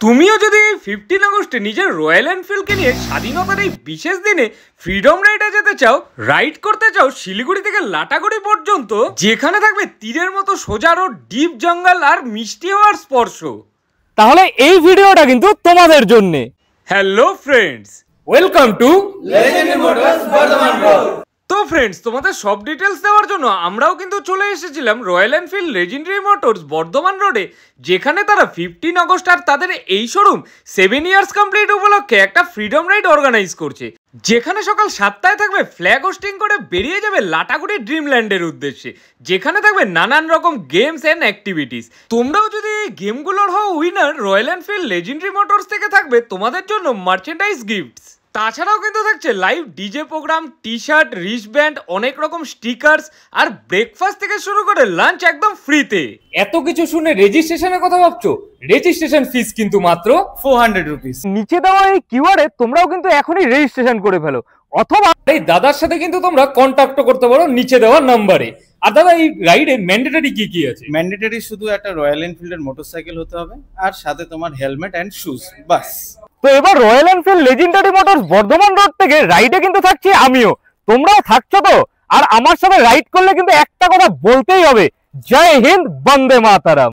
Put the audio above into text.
তুমিও যদি 15 আগস্টে নিজের রয়্যাল এনফিল্ডকে নিয়ে স্বাধীনতার এই বিশেষ দিনে ফ্রিডম রাইডে যেতে চাও, রাইড করতে চাও শিলিগুড়ি থেকে লাটাগুড়ি পর্যন্ত, যেখানে থাকবে তীরের মতো সোজা রোড, ডিপ জঙ্গল আর মিষ্টি হওয়ার স্পর্শ, তাহলে এই ভিডিওটা কিন্তু তোমাদের জন্য। Hello friends, welcome to legendary motors Bardhaman road. তো ফ্রেন্ডস, তোমাদের সব ডিটেলস দেওয়ার জন্য আমরাও কিন্তু চলে এসেছিলাম royal Enfield legendary motors Bardhaman রোডে, যেখানে তারা 15 আগস্ট আর তাদের এই শোরুম 7 ইয়ার্স কমপ্লিট উপলক্ষে একটা ফ্রিডম রাইড অর্গানাইজ করছে, যেখানে সকাল 7টায় থাকবে ফ্ল্যাগ হোস্টিং করে বেরিয়ে যাবে লাটাগুড়ি ড্রিমল্যান্ডের উদ্দেশ্যে, যেখানে থাকবে নানান রকম গেমস অ্যান্ড অ্যাক্টিভিটিস। তোমরাও যদি এই গেমগুলোর হও winner, Royal Enfield legendary motors থেকে থাকবে তোমাদের জন্য মার্চেন্ডাইজ গিফটস। তাছাড়াও কিন্তু থাকছে live DJ program, T shirt, wristband, অনেক রকম স্টিকার্স আর ব্রেকফাস্ট থেকে শুরু করে লাঞ্চ একদম ফ্রিতে। এত কিছু শুনে রেজিস্ট্রেশনের কথা ভাবছো? রেজিস্ট্রেশন ফিস কিন্তু মাত্র 400 রুপিস। নিচে দেওয়া এই কিউআরে তোমরাও কিন্তু এখনই রেজিস্ট্রেশন করে ফেলো, অথবা এই দাদার সাথে কিন্তু তোমরা কন্ট্যাক্ট করতে পারো নিচে দেওয়া নাম্বারে। আর দাদা, এই রাইডে ম্যান্ডেটরি কি কি আছে? ম্যান্ডেটরি শুধু একটা রয়্যাল এনফিল্ডের মোটরসাইকেল হতে হবে আর সাথে তোমার হেলমেট এন্ড শুজ, বাস। তো এবার royal Enfield legendary motors Bardhaman road থেকে রাইডে কিন্তু থাকছি আমিও, তোমরাও থাকছো তো? আর আমার সাথে রাইড করলে কিন্তু একটা কথা বলতেই হবে, জয় হিন্দ, বন্দে মাতারাম।